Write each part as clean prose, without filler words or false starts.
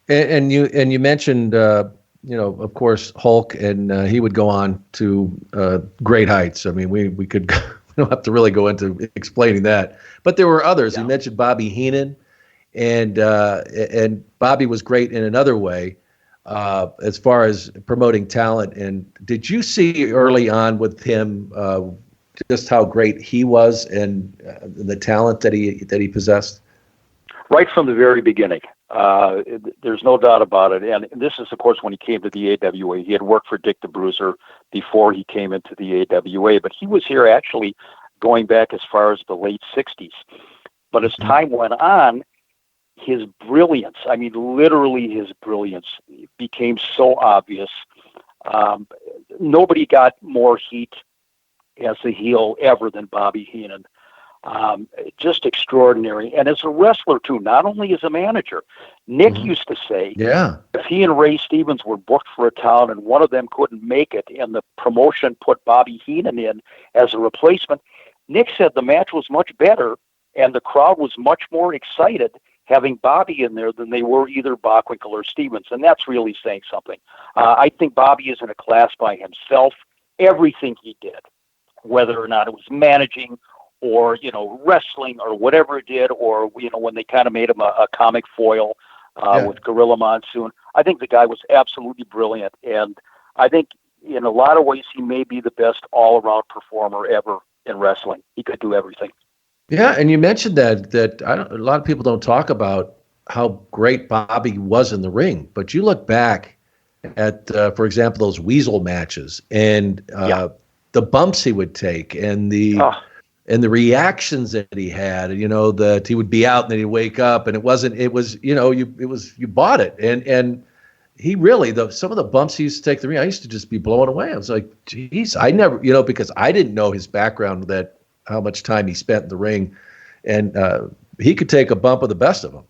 And you mentioned of course Hulk, and he would go on to great heights. I mean, we could we don't have to really go into explaining that, but there were others. You Yeah. mentioned Bobby Heenan, and Bobby was great in another way as far as promoting talent. And did you see early on with him just how great he was and the talent that he possessed? Right from the very beginning. There's no doubt about it. And this is, of course, when he came to the AWA. He had worked for Dick the Bruiser before he came into the AWA, but he was here actually going back as far as the late 60s. But as time went on, his brilliance, I mean, literally his brilliance, became so obvious. Nobody got more heat as a heel ever than Bobby Heenan. Just extraordinary. And as a wrestler, too, not only as a manager. Nick used to say, if he and Ray Stevens were booked for a town and one of them couldn't make it and the promotion put Bobby Heenan in as a replacement, Nick said the match was much better and the crowd was much more excited having Bobby in there than they were either Bockwinkel or Stevens. And that's really saying something. I think Bobby is in a class by himself. Everything he did, whether or not it was managing or, wrestling or whatever it did, or, when they kind of made him a comic foil with Gorilla Monsoon, I think the guy was absolutely brilliant. And I think in a lot of ways, he may be the best all-around performer ever in wrestling. He could do everything. Yeah, and you mentioned that a lot of people don't talk about how great Bobby was in the ring, but you look back at, for example, those Weasel matches and the bumps he would take and the reactions that he had. That he would be out and then he'd wake up, and you bought it, and he really some of the bumps he used to take the ring, I used to just be blown away. I was like, geez, I never, because I didn't know his background, that how much time he spent in the ring, and he could take a bump of the best of them.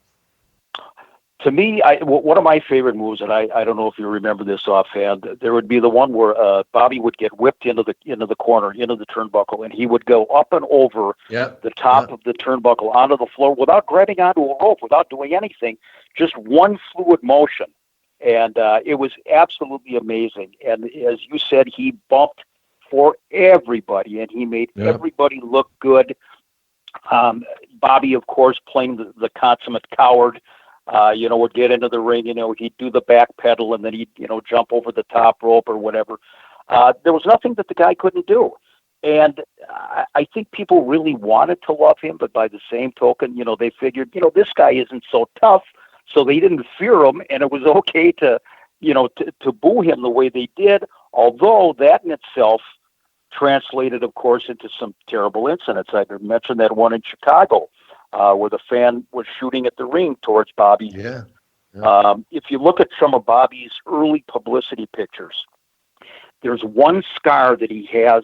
To me, one of my favorite moves, and I don't know if you remember this offhand, there would be the one where Bobby would get whipped into the corner, into the turnbuckle, and he would go up and over the top of the turnbuckle onto the floor without grabbing onto a rope, without doing anything, just one fluid motion. And it was absolutely amazing. And as you said, he bumped for everybody, and he made everybody look good. Bobby, of course, playing the consummate coward, would get into the ring, he'd do the back pedal, and then he'd, jump over the top rope or whatever. There was nothing that the guy couldn't do. And I think people really wanted to love him, but by the same token, they figured, this guy isn't so tough, so they didn't fear him, and it was okay to boo him the way they did, although that in itself translated, of course, into some terrible incidents. I mentioned that one in Chicago where the fan was shooting at the ring towards Bobby. If you look at some of Bobby's early publicity pictures, there's one scar that he has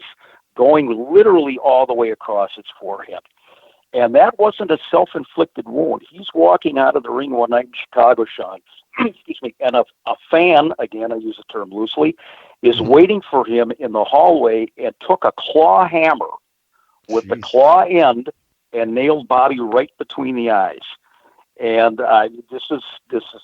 going literally all the way across his forehead. And that wasn't a self-inflicted wound. He's walking out of the ring one night in Chicago, Sean, excuse me, and a fan, again, I use the term loosely, is waiting for him in the hallway and took a claw hammer with the claw end and nailed Bobby right between the eyes. And this is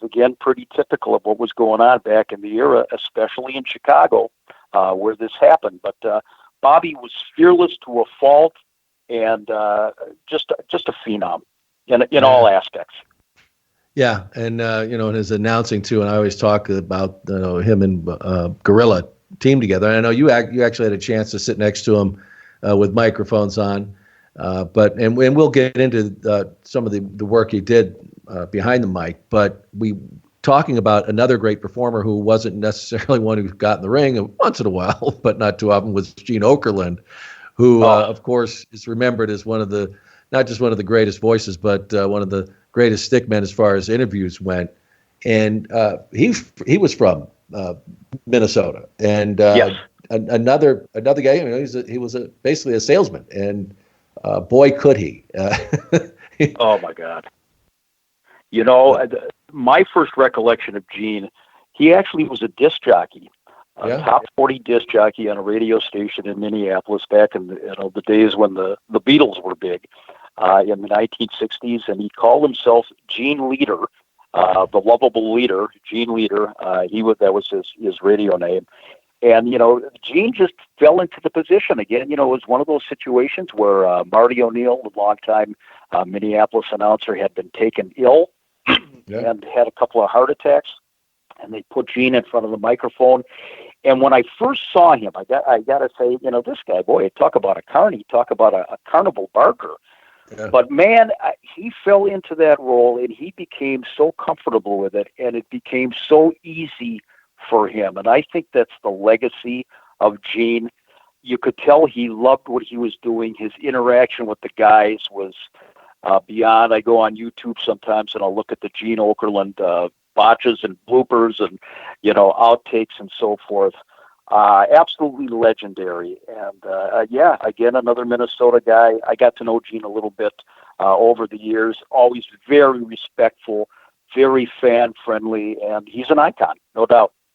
again pretty typical of what was going on back in the era, especially in Chicago, where this happened. But Bobby was fearless to a fault, and just a phenom in all aspects. Yeah, and in his announcing too, and I always talk about him and Gorilla team together. And I know you actually had a chance to sit next to him with microphones on, but we'll get into some of the work he did behind the mic. But we talking about another great performer who wasn't necessarily one who got in the ring once in a while, but not too often, was Gene Okerlund, who of course is remembered as not just one of the greatest voices, but one of the greatest stickmen as far as interviews went. And he was from Minnesota, and another guy. He was basically a salesman, and boy could he! Oh my God! My first recollection of Gene, he actually was a disc jockey, a top 40 disc jockey on a radio station in Minneapolis back in the days when the Beatles were big in the 1960s, and he called himself Gene Leader. the lovable leader, Gene Leader. That was his radio name. And, Gene just fell into the position again. It was one of those situations where Marty O'Neill, the longtime Minneapolis announcer, had been taken ill and had a couple of heart attacks. And they put Gene in front of the microphone. And when I first saw him, I got to say, this guy, boy, talk about a carny, talk about a carnival barker. Yeah. But, man, he fell into that role, and he became so comfortable with it, and it became so easy for him. And I think that's the legacy of Gene. You could tell he loved what he was doing. His interaction with the guys was beyond. I go on YouTube sometimes and I'll look at the Gene Okerlund botches and bloopers and, outtakes and so forth. Absolutely legendary. And again, another Minnesota guy. I got to know Gene a little bit over the years, always very respectful, very fan friendly, and he's an icon, no doubt.